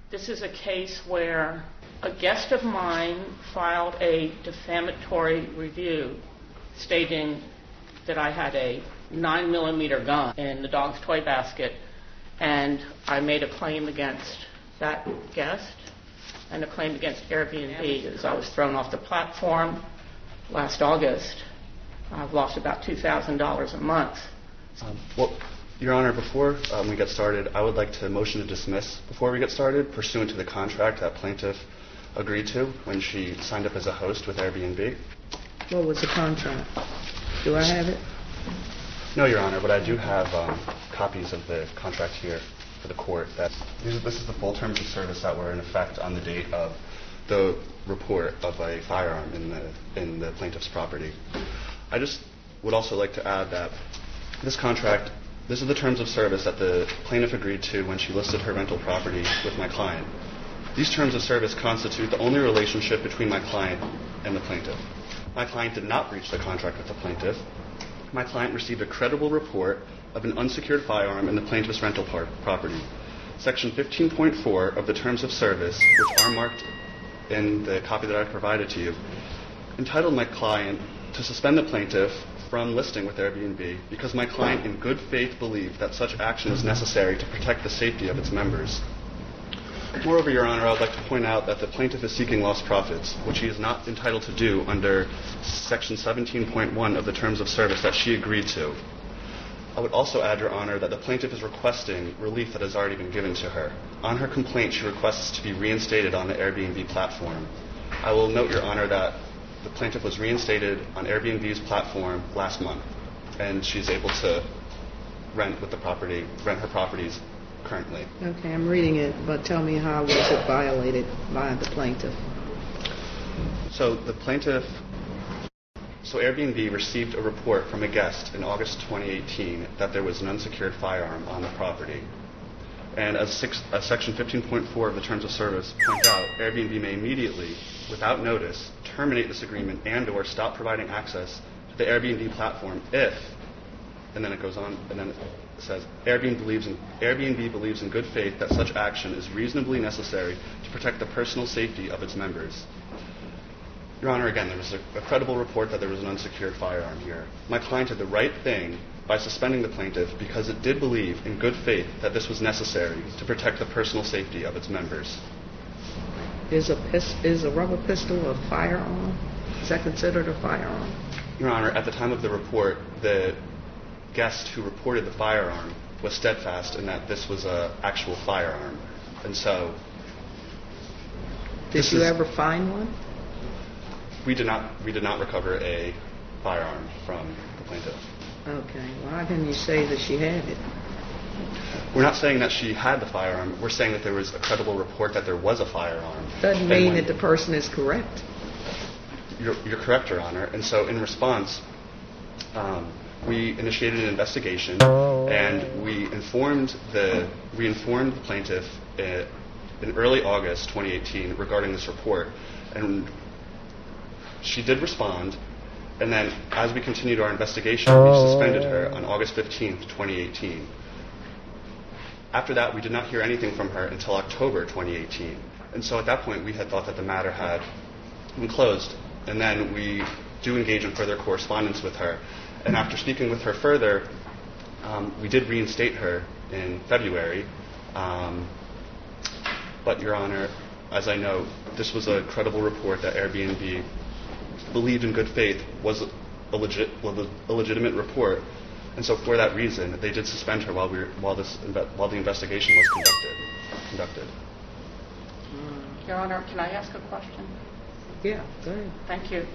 This is a case where a guest of mine filed a defamatory review stating that I had a 9mm gun in the dog's toy basket, and I made a claim against that guest and a claim against Airbnb as I was thrown off the platform last August. I've lost about $2,000 a month. Well, Your Honor, before we get started, I would like to motion to dismiss before we get started, pursuant to the contract that plaintiff agreed to when she signed up as a host with Airbnb. What was the contract? Do I have it? No, Your Honor, but I do have copies of the contract here for the court. This is the full terms of service that were in effect on the date of the report of a firearm in the plaintiff's property. I just would also like to add that this contract, this is the terms of service that the plaintiff agreed to when she listed her rental property with my client. These terms of service constitute the only relationship between my client and the plaintiff. My client did not breach the contract with the plaintiff. My client received a credible report of an unsecured firearm in the plaintiff's rental property. Section 15.4 of the terms of service, which are marked in the copy that I provided to you, entitled my client to suspend the plaintiff from listing with Airbnb because my client in good faith believed that such action was necessary to protect the safety of its members. Moreover, Your Honor, I would like to point out that the plaintiff is seeking lost profits, which he is not entitled to do under Section 17.1 of the terms of service that she agreed to. I would also add, Your Honor, that the plaintiff is requesting relief that has already been given to her. On her complaint, she requests to be reinstated on the Airbnb platform. I will note, Your Honor, that the plaintiff was reinstated on Airbnb's platform last month, and she's able to rent her properties currently. Okay, I'm reading it, but tell me how was it violated by the plaintiff? So Airbnb received a report from a guest in August 2018 that there was an unsecured firearm on the property. And as Section 15.4 of the Terms of Service points out, Airbnb may immediately, without notice, terminate this agreement and/or stop providing access to the Airbnb platform if, and then it goes on, and then it says, Airbnb believes in good faith that such action is reasonably necessary to protect the personal safety of its members. Your Honor, again, there was a credible report that there was an unsecured firearm here. My client did the right thing by suspending the plaintiff because it did believe in good faith that this was necessary to protect the personal safety of its members. Is a rubber pistol a firearm? Is that considered a firearm? Your Honor, at the time of the report, the guest who reported the firearm was steadfast in that this was an actual firearm. And so... Did you ever find one? We did not recover a firearm from the plaintiff. Okay. Why didn't you say that she had it? We're not saying that she had the firearm. We're saying that there was a credible report that there was a firearm. Doesn't mean that the person is correct. You're correct, Your Honor. And so in response, we initiated an investigation, and we informed the plaintiff in early August 2018 regarding this report. And she did respond, and then as we continued our investigation, we suspended her on August 15th, 2018. After that, we did not hear anything from her until October 2018. And so at that point, we had thought that the matter had been closed. And then we do engage in further correspondence with her. And after speaking with her further, we did reinstate her in February. But, Your Honor, as I know, this was a credible report that Airbnb believed in good faith was a legitimate report. And so for that reason, they did suspend her while the investigation was conducted. Your Honor, can I ask a question? Yeah, go ahead. Thank you.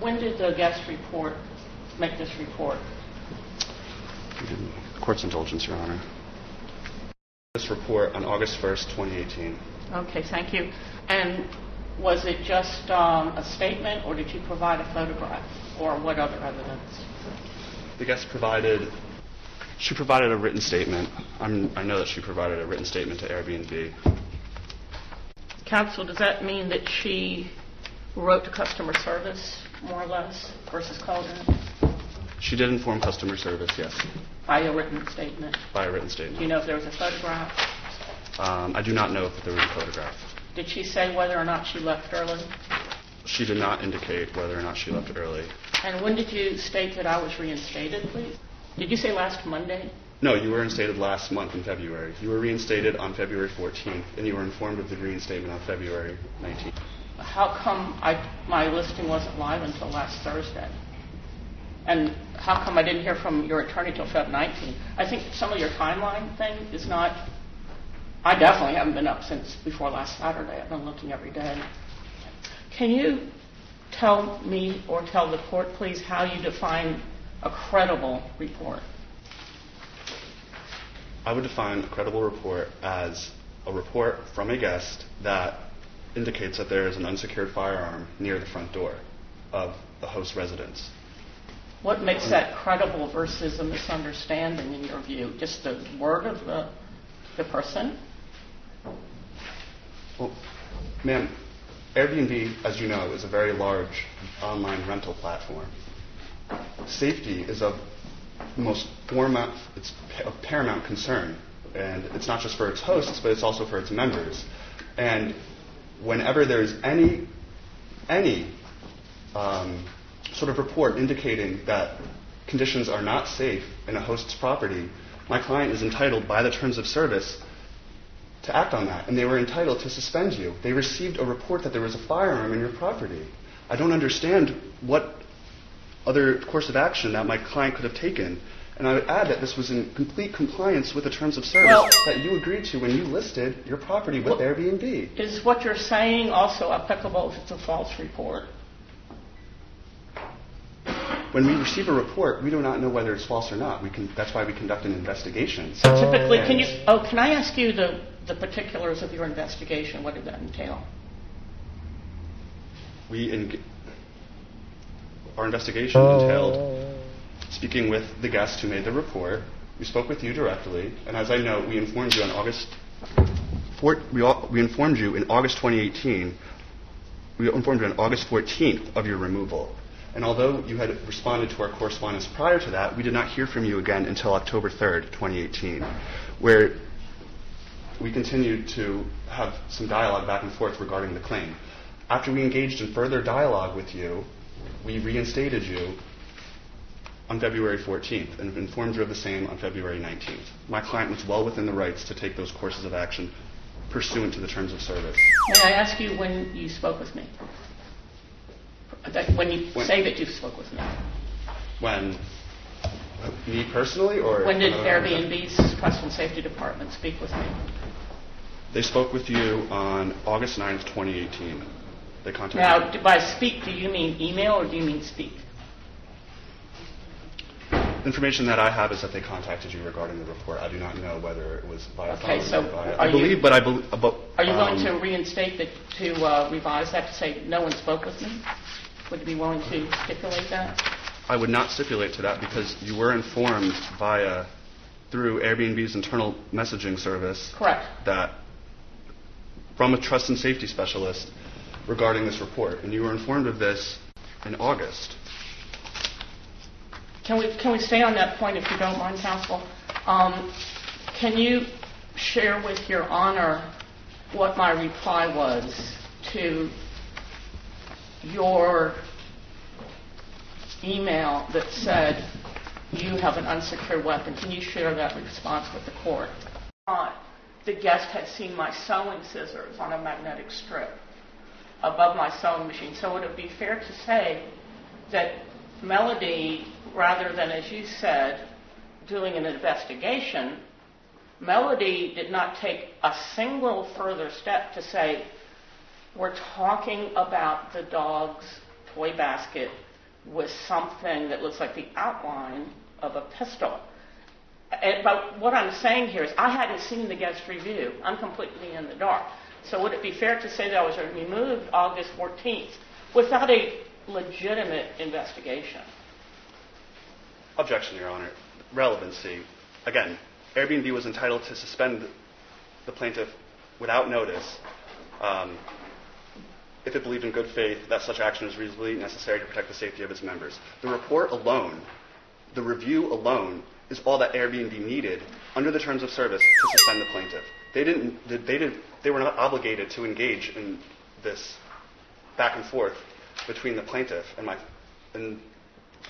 When did the guest make this report? Court's indulgence, Your Honor. This report on August 1st, 2018. Okay, thank you. And was it just a statement, or did you provide a photograph, or what other evidence? The guest provided a written statement. I know that she provided a written statement to Airbnb. Counsel, does that mean that she wrote to customer service, more or less, versus called in? She did inform customer service, yes. By a written statement? By a written statement. Do you know if there was a photograph? I do not know if there was a photograph. Did she say whether or not she left early? She did not indicate whether or not she left early. And when did you state that I was reinstated, please? Did you say last Monday? No, you were reinstated last month in February. You were reinstated on February 14th, and you were informed of the reinstatement on February 19th. How come my listing wasn't live until last Thursday? And how come I didn't hear from your attorney till Feb 19th? I think some of your timeline thing is not... I definitely haven't been up since before last Saturday. I've been looking every day. Can you tell me or tell the court, please, how you define a credible report? I would define a credible report as a report from a guest that indicates that there is an unsecured firearm near the front door of the host residence. What makes that credible versus a misunderstanding in your view? Just the word of the person? Well, ma'am, Airbnb, as you know, is a very large online rental platform. Safety is of paramount concern, and it's not just for its hosts, but it's also for its members. And whenever there's any sort of report indicating that conditions are not safe in a host's property, my client is entitled by the terms of service to act on that, and they were entitled to suspend you. They received a report that there was a firearm in your property. I don't understand what other course of action that my client could have taken. And I would add that this was in complete compliance with the terms of service that you agreed to when you listed your property with Airbnb. Is what you're saying also applicable if it's a false report? When we receive a report, we do not know whether it's false or not. That's why we conduct an investigation. So typically, can I ask you the particulars of your investigation? What did that entail? Our investigation entailed speaking with the guest who made the report. We spoke with you directly, and as I know, we informed you in August 2018. We informed you on August 14th of your removal. And although you had responded to our correspondence prior to that, we did not hear from you again until October 3rd, 2018, where we continued to have some dialogue back and forth regarding the claim. After we engaged in further dialogue with you, we reinstated you on February 14th and informed you of the same on February 19th. My client was well within the rights to take those courses of action pursuant to the terms of service. May I ask you when you spoke with me? When say that you spoke with me? When? Me personally, or? When did Airbnb's Trust and Safety Department speak with me? They spoke with you on August 9th, 2018. They contacted Now, by speak, do you mean email or do you mean speak? Information that I have is that they contacted you regarding the report. I do not know whether it was via phone so or via... are you willing to reinstate that, to revise that to say no one spoke with me? Would you be willing to stipulate that? I would not stipulate to that because you were informed through Airbnb's internal messaging service. Correct. That from a trust and safety specialist regarding this report, and you were informed of this in August. Can we stay on that point if you don't mind, counsel? Can you share with Your Honor what my reply was to your email that said you have an unsecured weapon? Can you share that response with the court? The guest had seen my sewing scissors on a magnetic strip above my sewing machine. So would it be fair to say that Melody, rather than, as you said, doing an investigation, Melody did not take a single further step to say, we're talking about the dog's toy basket with something that looks like the outline of a pistol. But what I'm saying here is I hadn't seen the guest review. I'm completely in the dark. So would it be fair to say that I was removed August 14th without a legitimate investigation? Objection, Your Honor. Relevancy. Again, Airbnb was entitled to suspend the plaintiff without notice if it believed in good faith that such action is reasonably necessary to protect the safety of its members. The report alone the review alone is all that Airbnb needed under the terms of service to suspend the plaintiff. They were not obligated to engage in this back and forth between the plaintiff and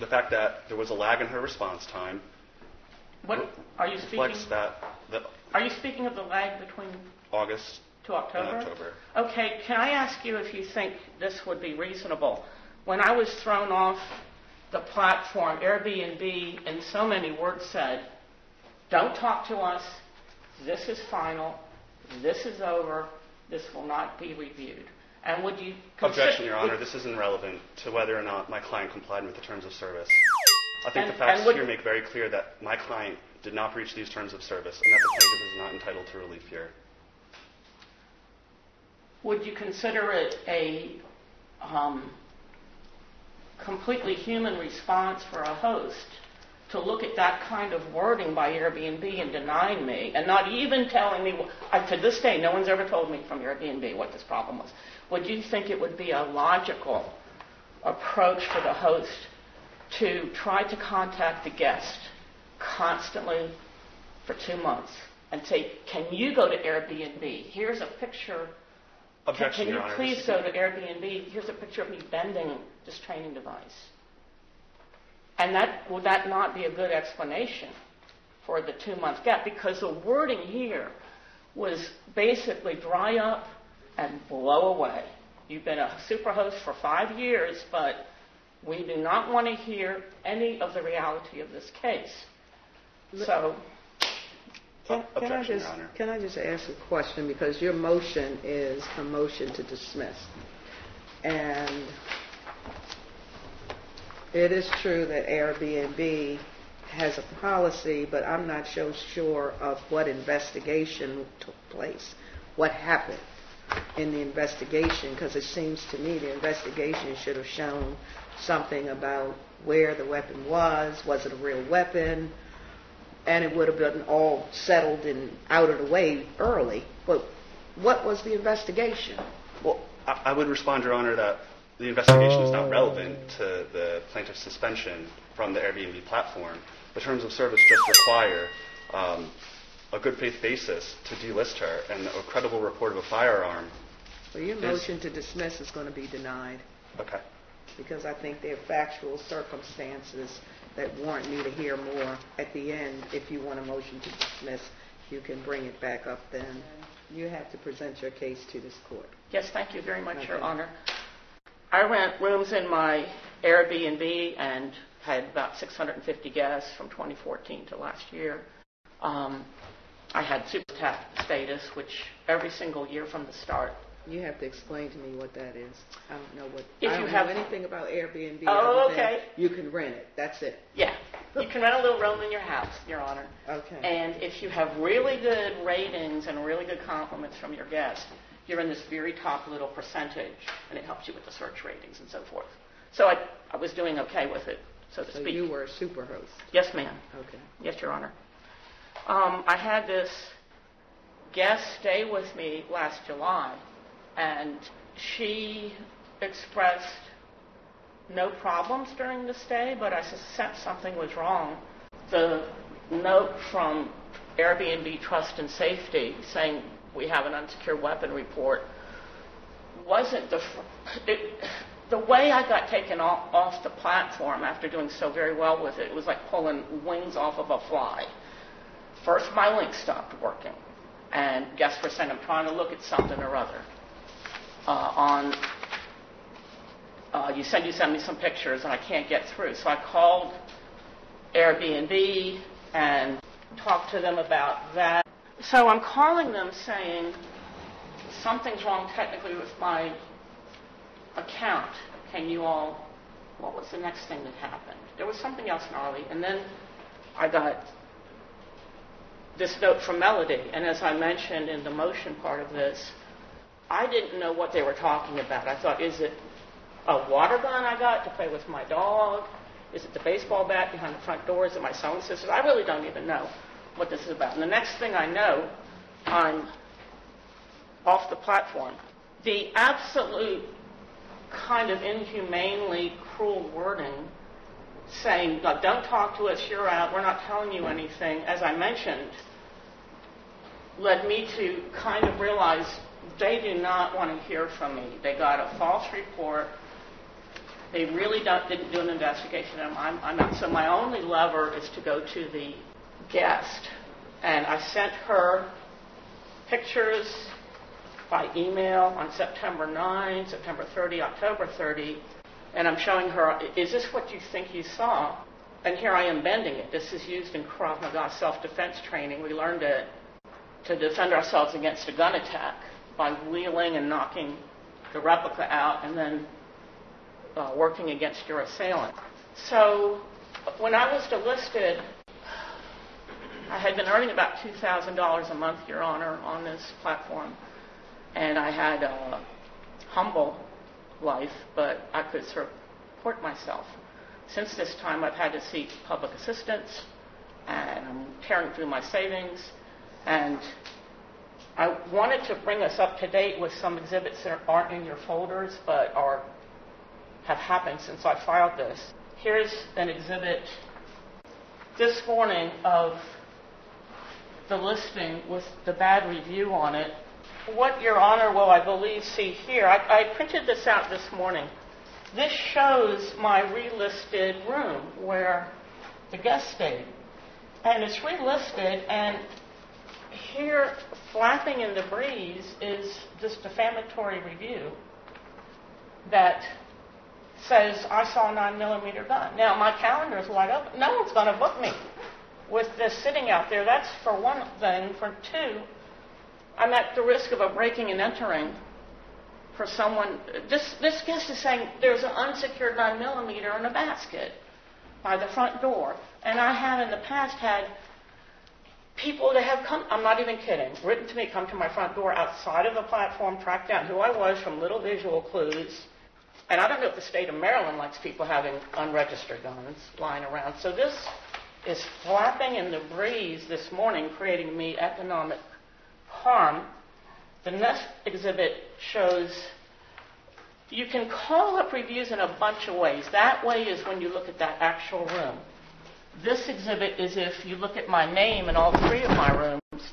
the fact that there was a lag in her response time. What are you speaking? Reflects that. Are you speaking of the lag between August to October? and October. Okay, can I ask you if you think this would be reasonable? When I was thrown off the platform, Airbnb in so many words said, don't talk to us, this is final, this is over, this will not be reviewed. And would you Objection, Your Honor. This isn't relevant to whether or not my client complied with the terms of service. I think the facts here make very clear that my client did not breach these terms of service and that the plaintiff is not entitled to relief here. Would you consider it a completely human response for a host to look at that kind of wording by Airbnb and denying me and not even telling me, to this day, no one's ever told me from Airbnb what this problem was. Would you think it would be a logical approach for the host to try to contact the guest constantly for 2 months and say, can you go to Airbnb? Here's a picture. Objection, Can Your you Honor. please go to Airbnb? Here's a picture of me bending this training device. And would that not be a good explanation for the 2-month gap? Because the wording here was basically dry up and blow away. You've been a Superhost for 5 years, but we do not want to hear any of the reality of this case. So, Can I just ask a question? Because your motion is a motion to dismiss. And it is true that Airbnb has a policy, but I'm not so sure of what investigation took place, what happened in the investigation, because it seems to me the investigation should have shown something about where the weapon was it a real weapon, and it would have been all settled and out of the way early. But what was the investigation? Well, I would respond, Your Honor, that the investigation is not relevant to the plaintiff's suspension from the Airbnb platform. The terms of service just require a good faith basis to delist her, and a credible report of a firearm. Well, your motion to dismiss is going to be denied. Okay. Because I think there are factual circumstances that warrant me to hear more at the end. If you want a motion to dismiss, you can bring it back up then. You have to present your case to this court. yes, thank you very much, Your Honor. I rent rooms in my Airbnb and had about 650 guests from 2014 to last year. I had Superhost status, which every single year from the start. You have to explain to me what that is. I don't know what. If I you don't have know anything about Airbnb. Oh, other than okay. You can rent it. That's it. Yeah, you can rent a little room in your house, Your Honor. Okay. And if you have really good ratings and really good compliments from your guests, you're in this very top little percentage, and it helps you with the search ratings and so forth. So I was doing okay with it, so to So speak. you were a Superhost. Yes, ma'am. Okay. Yes, Your Honor. I had this guest stay with me last July, and she expressed no problems during the stay, but I sensed something was wrong. The note from Airbnb Trust and Safety saying we have an unsecured weapon report wasn't the way I got taken off the platform after doing so very well with it. It was like pulling wings off of a fly. First, my link stopped working, and guests were saying, I'm trying to look at something or other. You send me some pictures, and I can't get through. So I called Airbnb and talked to them about that. So I'm calling them saying, something's wrong technically with my account. Can you all, what was the next thing that happened? There was something else gnarly. And then I got this note from Melody. And as I mentioned in the motion part of this, I didn't know what they were talking about. I thought, is it a water gun I got to play with my dog? Is it the baseball bat behind the front door? Is it my sewing scissors? I really don't even know what this is about. And the next thing I know, I'm off the platform. The absolute kind of inhumanely cruel wording saying, "Look, don't talk to us, you're out, we're not telling you anything," as I mentioned, led me to kind of realize they do not want to hear from me. They got a false report. They really didn't do an investigation. I'm out. So my only lever is to go to the guest. And I sent her pictures by email on September 9, September 30, October 30. And I'm showing her, is this what you think you saw? And here I am bending it. This is used in Krav Maga self-defense training. We learned it to defend ourselves against a gun attack by wheeling and knocking the replica out and then working against your assailant. So when I was delisted, I had been earning about $2,000 a month, Your Honor, on this platform. And I had a humble life, but I could support myself. Since this time, I've had to seek public assistance, and I'm tearing through my savings. And I wanted to bring us up to date with some exhibits that aren't in your folders, but have happened since I filed this. Here's an exhibit this morning of the listing with the bad review on it. What Your Honor will, I believe, see here, I printed this out this morning. This shows my relisted room where the guest stayed. And it's relisted, and here, flapping in the breeze, is this defamatory review that says I saw a 9mm gun. Now, my calendar is wide open. No one's going to book me with this sitting out there. That's for one thing. For two, I'm at the risk of a breaking and entering for someone. This guest is saying there's an unsecured 9mm in a basket by the front door. And I have in the past had people that have come, I'm not even kidding, written to me, come to my front door outside of the platform, track down who I was from little visual clues. And I don't know if the state of Maryland likes people having unregistered guns lying around. So this is flapping in the breeze this morning, creating me economic harm. The next exhibit shows you can call up reviews in a bunch of ways. That way is when you look at that actual room. This exhibit is if you look at my name in all three of my rooms.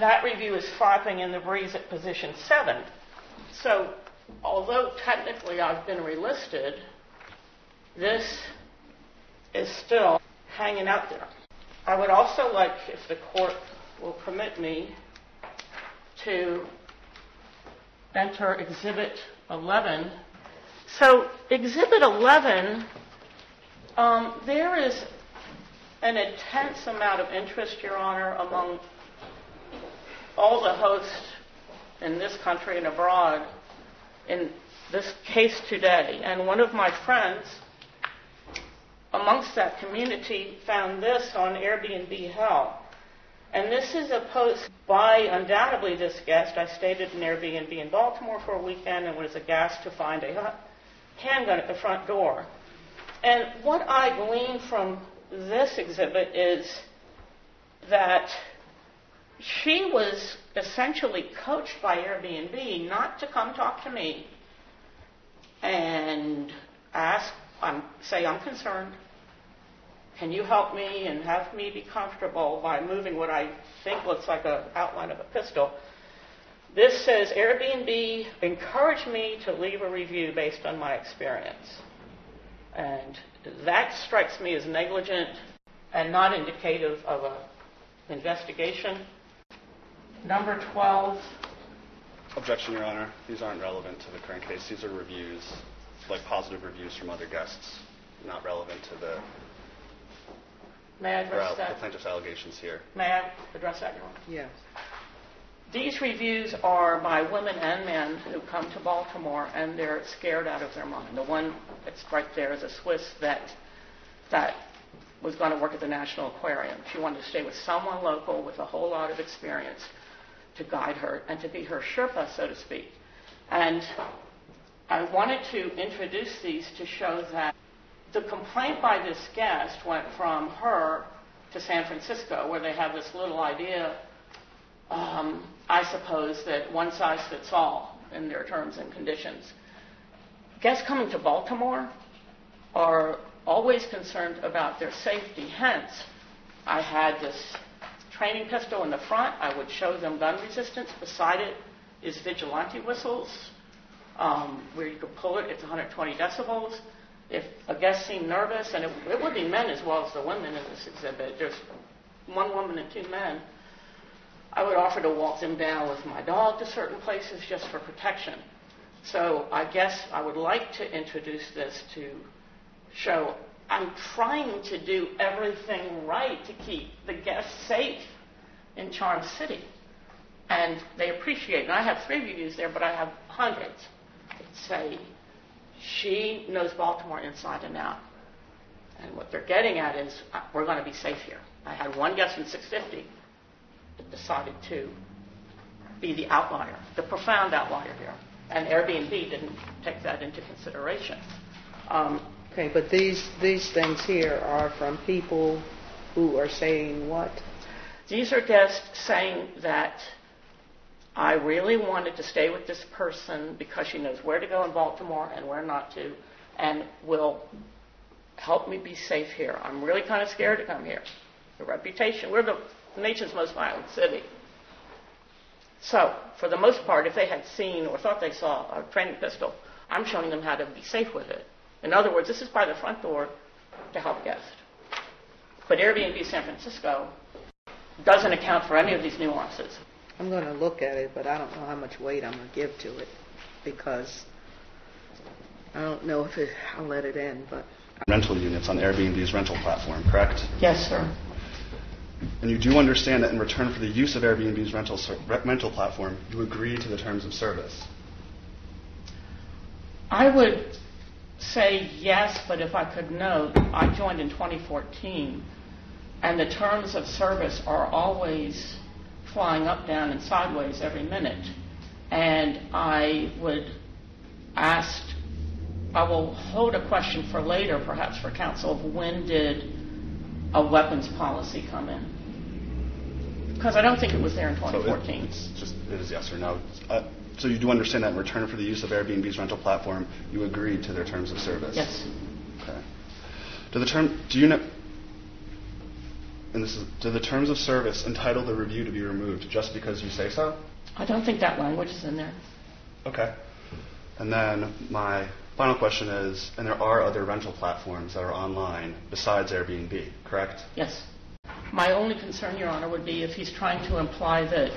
That review is flapping in the breeze at position 7. So although technically I've been relisted, this is still hanging out there. I would also like, if the court will permit me, to enter Exhibit 11. So Exhibit 11, there is an intense amount of interest, Your Honor, among all the hosts in this country and abroad in this case today. And one of my friends amongst that community found this on Airbnb Hell. And this is a post by undoubtedly this guest. I stayed at an Airbnb in Baltimore for a weekend and was aghast to find a handgun at the front door. And what I glean from this exhibit is that she was essentially coached by Airbnb not to come talk to me and say, I'm concerned. Can you help me and have me be comfortable by moving what I think looks like an outline of a pistol? This says, Airbnb encouraged me to leave a review based on my experience. And that strikes me as negligent and not indicative of an investigation. Number 12. Objection, Your Honor. These aren't relevant to the current case. These are reviews, like positive reviews from other guests, not relevant to the May I address that? The plaintiff's allegations here. May I address that, Your Honor? Yes. These reviews are by women and men who come to Baltimore, and they're scared out of their mind. The one that's right there is a Swiss vet that was going to work at the National Aquarium. She wanted to stay with someone local with a whole lot of experience to guide her and to be her Sherpa, so to speak. And I wanted to introduce these to show that the complaint by this guest went from her to San Francisco, where they have this little idea, I suppose, that one size fits all in their terms and conditions. Guests coming to Baltimore are always concerned about their safety. Hence, I had this training pistol in the front. I would show them gun resistance. Beside it is vigilante whistles, where you could pull it. It's 120 decibels. If a guest seemed nervous, and it would be men as well as the women in this exhibit, there's one woman and two men, I would offer to walk them down with my dog to certain places just for protection. So I guess I would like to introduce this to show I'm trying to do everything right to keep the guests safe in Charm City. And they appreciate it. And I have 3 reviews there, but I have hundreds that say, she knows Baltimore inside and out. And what they're getting at is, we're going to be safe here. I had one guest in 650 that decided to be the outlier, the profound outlier here. And Airbnb didn't take that into consideration. Okay, but these things here are from people who are saying what? These are guests saying that I really wanted to stay with this person because she knows where to go in Baltimore and where not to, and will help me be safe here. I'm really kind of scared to come here. The reputation, we're the nation's most violent city. So, for the most part, if they had seen or thought they saw a training pistol, I'm showing them how to be safe with it. In other words, this is by the front door to help guests. But Airbnb San Francisco doesn't account for any of these nuances. I'm going to look at it, but I don't know how much weight I'm going to give to it because I don't know if I'll let it in. But Rental units on Airbnb's rental platform, correct? Yes, sir. And you do understand that in return for the use of Airbnb's rental platform, you agree to the terms of service? I would say yes, but if I could note, I joined in 2014, and the terms of service are always flying up, down, and sideways every minute. And I would ask, I will hold a question for later, perhaps for counsel, of when did a weapons policy come in? Because I don't think it was there in 2014. So it is yes or no. So you do understand that in return for the use of Airbnb's rental platform, you agreed to their terms of service? Yes. Okay. Do the terms of service entitle the review to be removed just because you say so? I don't think that language is in there. Okay. And then my final question is, and there are other rental platforms that are online besides Airbnb, correct? Yes. My only concern, Your Honor, would be if he's trying to imply that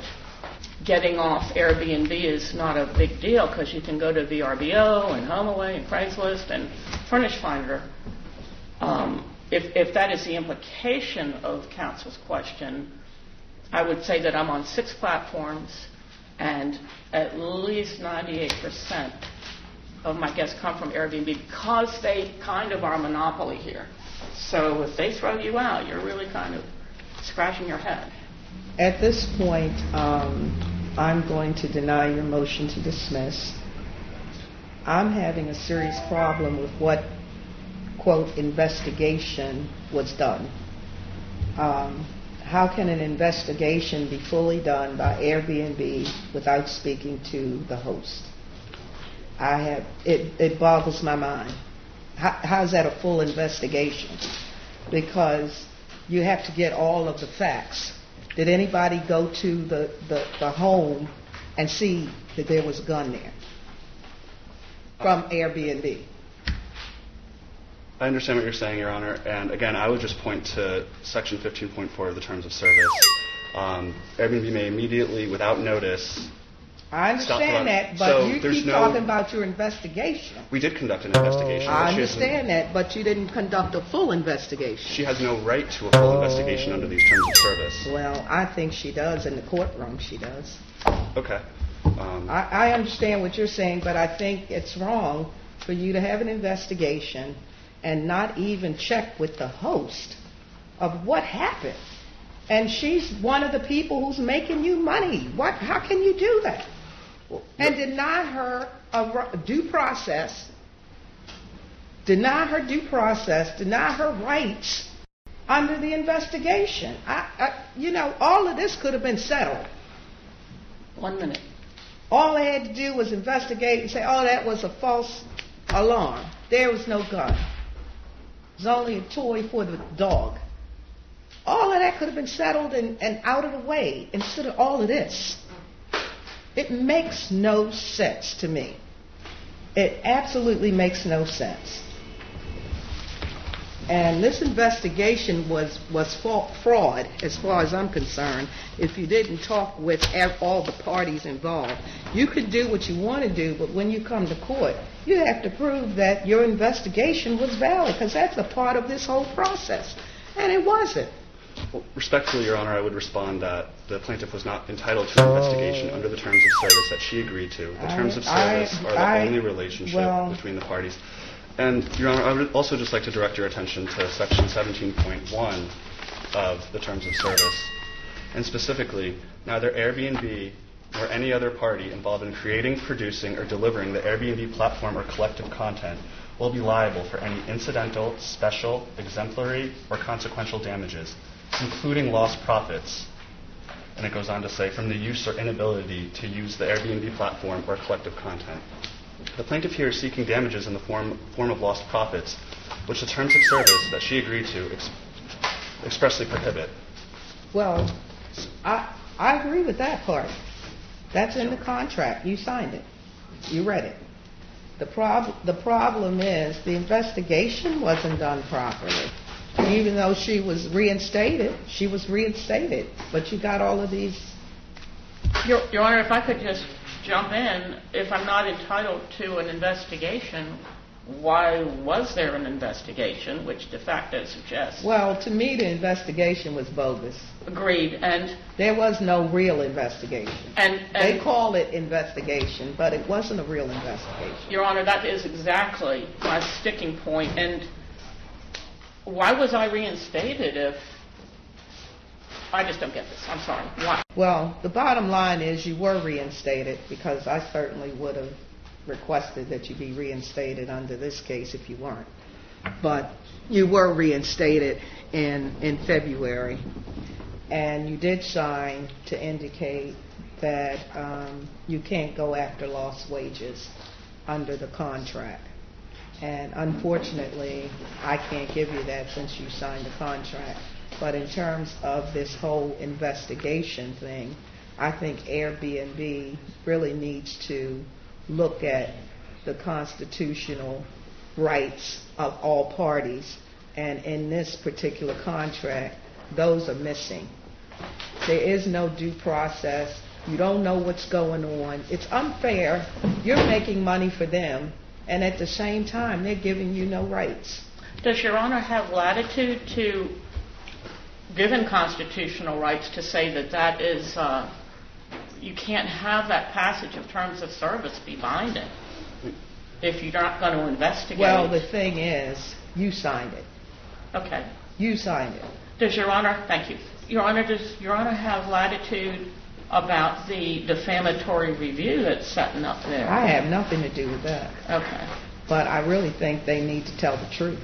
getting off Airbnb is not a big deal because you can go to VRBO and HomeAway and Craigslist and Furnish Finder. If that is the implication of counsel's question, I would say that I'm on 6 platforms and at least 98% of my guests come from Airbnb because they kind of are a monopoly here. So if they throw you out, you're really kind of scratching your head. at this point, I'm going to deny your motion to dismiss. I'm having a serious problem with what, quote, investigation was done. How can an investigation be fully done by Airbnb without speaking to the host? It boggles my mind. How is that a full investigation? Because you have to get all of the facts. Did anybody go to the home and see that there was a gun there from Airbnb? I understand what you're saying, Your Honor. And again, I would just point to Section 15.4 of the Terms of Service. Airbnb may immediately, without notice, I understand that, but you keep talking about your investigation. We did conduct an investigation. I understand that, but you didn't conduct a full investigation. She has no right to a full investigation under these terms of service. Well, I think she does. In the courtroom, she does. Okay. I understand what you're saying, but I think it's wrong for you to have an investigation and not even check with the host of what happened. And she's one of the people who's making you money. How can you do that? And deny her a due process, deny her rights under the investigation. All of this could have been settled. 1 minute. All they had to do was investigate and say, oh, that was a false alarm. There was no gun. was only a toy for the dog. All of that could have been settled and out of the way instead of all of this. It makes no sense to me. It absolutely makes no sense. And this investigation was fraud, as far as I'm concerned, if you didn't talk with all the parties involved. You could do what you want to do, but when you come to court, you have to prove that your investigation was valid, because that's a part of this whole process. And it wasn't. Well, respectfully, Your Honor, I would respond that the plaintiff was not entitled to an investigation under the terms of service that she agreed to. The terms of service are the only relationship between the parties. And, Your Honor, I would also just like to direct your attention to Section 17.1 of the Terms of Service. And specifically, neither Airbnb nor any other party involved in creating, producing, or delivering the Airbnb platform or collective content will be liable for any incidental, special, exemplary, or consequential damages, including lost profits. And it goes on to say, from the use or inability to use the Airbnb platform or collective content. The plaintiff here is seeking damages in the form of lost profits, which the terms of service that she agreed to expressly prohibit. Well, I agree with that part. That's in the contract. You signed it. You read it. The problem is the investigation wasn't done properly. Even though she was reinstated, but you got all of these. Your Honor, if I could just jump in, if I'm not entitled to an investigation, why was there an investigation, which de facto suggests? Well, to me, the investigation was bogus. Agreed, and there was no real investigation. And they call it investigation, but it wasn't a real investigation. Your Honor, that is exactly my sticking point. And why was I reinstated if I just don't get this? I'm sorry. Why? Well, the bottom line is you were reinstated, because I certainly would have requested that you be reinstated under this case if you weren't. But you were reinstated in February, and you did sign to indicate that you can't go after lost wages under the contract. And unfortunately, I can't give you that since you signed the contract. But in terms of this whole investigation thing, I think Airbnb really needs to look at the constitutional rights of all parties. And in this particular contract, those are missing. There is no due process. You don't know what's going on. It's unfair. You're making money for them, and at the same time, they're giving you no rights. Does Your Honor have latitude to, given constitutional rights, to say that that is, you can't have that passage of terms of service be binding if you're not going to investigate? Well, the thing is, you signed it. Okay. You signed it. Does Your Honor, thank you. Your Honor, does Your Honor have latitude about the defamatory review that's setting up there? I have nothing to do with that. Okay. But I really think they need to tell the truth.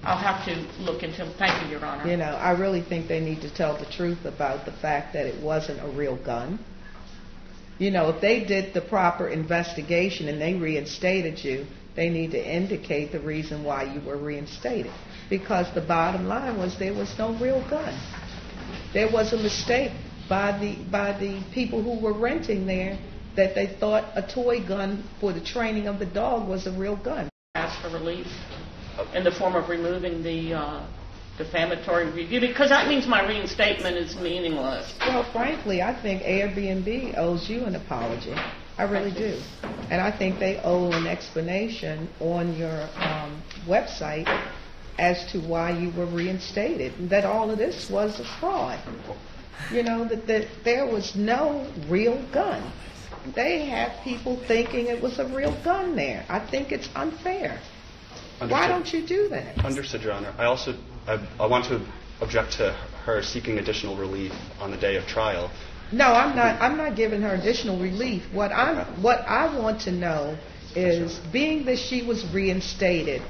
I'll have to look into it. Thank you, Your Honor. You know, I really think they need to tell the truth about the fact that it wasn't a real gun. You know, if they did the proper investigation and they reinstated you, they need to indicate the reason why you were reinstated. Because the bottom line was there was no real gun. There was a mistake by the people who were renting there, that they thought a toy gun for the training of the dog was a real gun. Ask for relief in the form of removing the defamatory review, because that means my reinstatement is meaningless. Well, frankly, I think Airbnb owes you an apology. I really do. And I think they owe an explanation on your website as to why you were reinstated, and that all of this was a fraud. You know, that there was no real gun. They have people thinking it was a real gun there. I think it's unfair. Understood. Why don't you do that? Understood, Your Honor. I want to object to her seeking additional relief on the day of trial. No, I'm not giving her additional relief. What I want to know is, being that she was reinstated,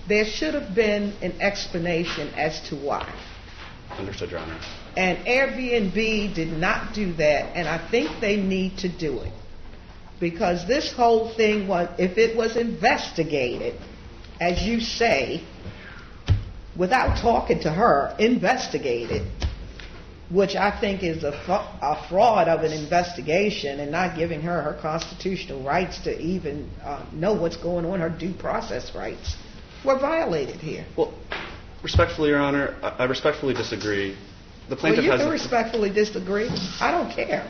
there should have been an explanation as to why. Understood, Your Honor. And Airbnb did not do that, and I think they need to do it. Because this whole thing was, if it was investigated, as you say, without talking to her, investigate it, which I think is a fraud of an investigation and not giving her her constitutional rights to even know what's going on, her due process rights, were violated here. Well, respectfully, Your Honor, I respectfully disagree. The plaintiff Well, you has... can respectfully disagree. I don't care.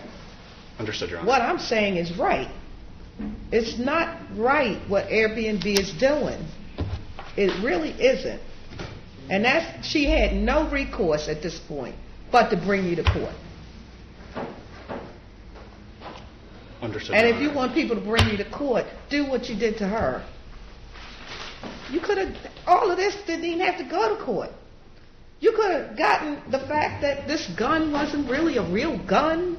Understood, Your Honor. What I'm saying is right. It's not right what Airbnb is doing. It really isn't. And she had no recourse at this point but to bring you to court. Understood, And Your if you Honor. want people to bring you to court, do what you did to her. You could have, all of this didn't even have to go to court. You could have gotten the fact that this gun wasn't really a real gun,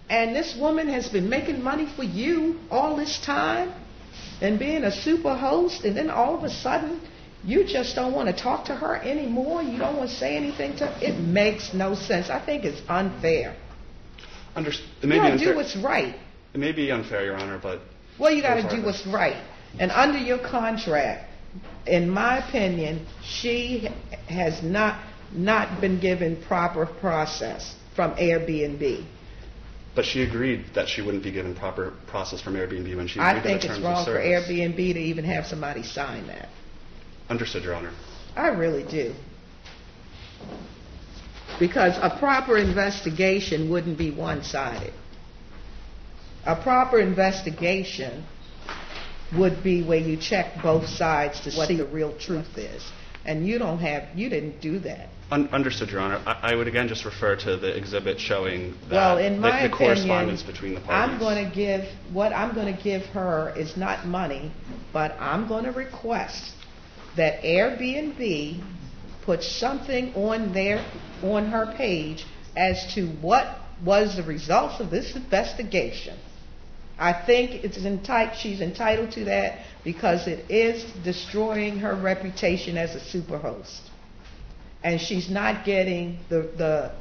and this woman has been making money for you all this time, and being a Superhost, and then all of a sudden, you just don't want to talk to her anymore. You don't want to say anything to her. It makes no sense. I think it's unfair. It may You be got to unfair. do what's right. It may be unfair, Your Honor, but... Well, you got Go to do further. what's right. And under your contract, in my opinion, she has not been given proper process from Airbnb. But she agreed that she wouldn't be given proper process from Airbnb when she agreed I to think the it's terms wrong of for service. Airbnb to even have somebody sign that. Understood, Your Honor. I really do. Because a proper investigation wouldn't be one-sided. A proper investigation would be where you check both sides to see the real truth is. And you didn't do that. Understood, Your Honor. I would again just refer to the exhibit showing that Well, in my the correspondence between the parties. what I'm going to give her is not money, but I'm going to request that Airbnb put something on her page as to what was the results of this investigation. I think she's entitled to that because it is destroying her reputation as a Superhost. And she's not getting the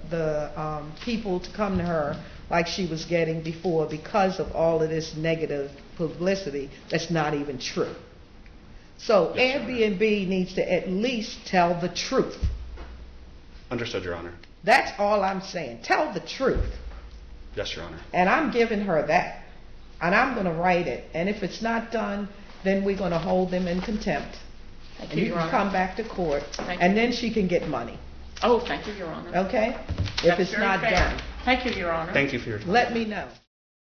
people to come to her like she was getting before because of all of this negative publicity that's not even true. So Yes, Your Honor. Airbnb needs to at least tell the truth. Understood, Your Honor. That's all I'm saying. Tell the truth. Yes, Your Honor. And I'm giving her that. And I'm going to write it. And if it's not done, then we're going to hold them in contempt. Thank And you, you Your can Honor. come back to court. Thank And you. then she can get money. Oh, thank you, Your Honor. Okay? If That's it's very not fair. done. Thank you, Your Honor. Thank you for your time. Let me know.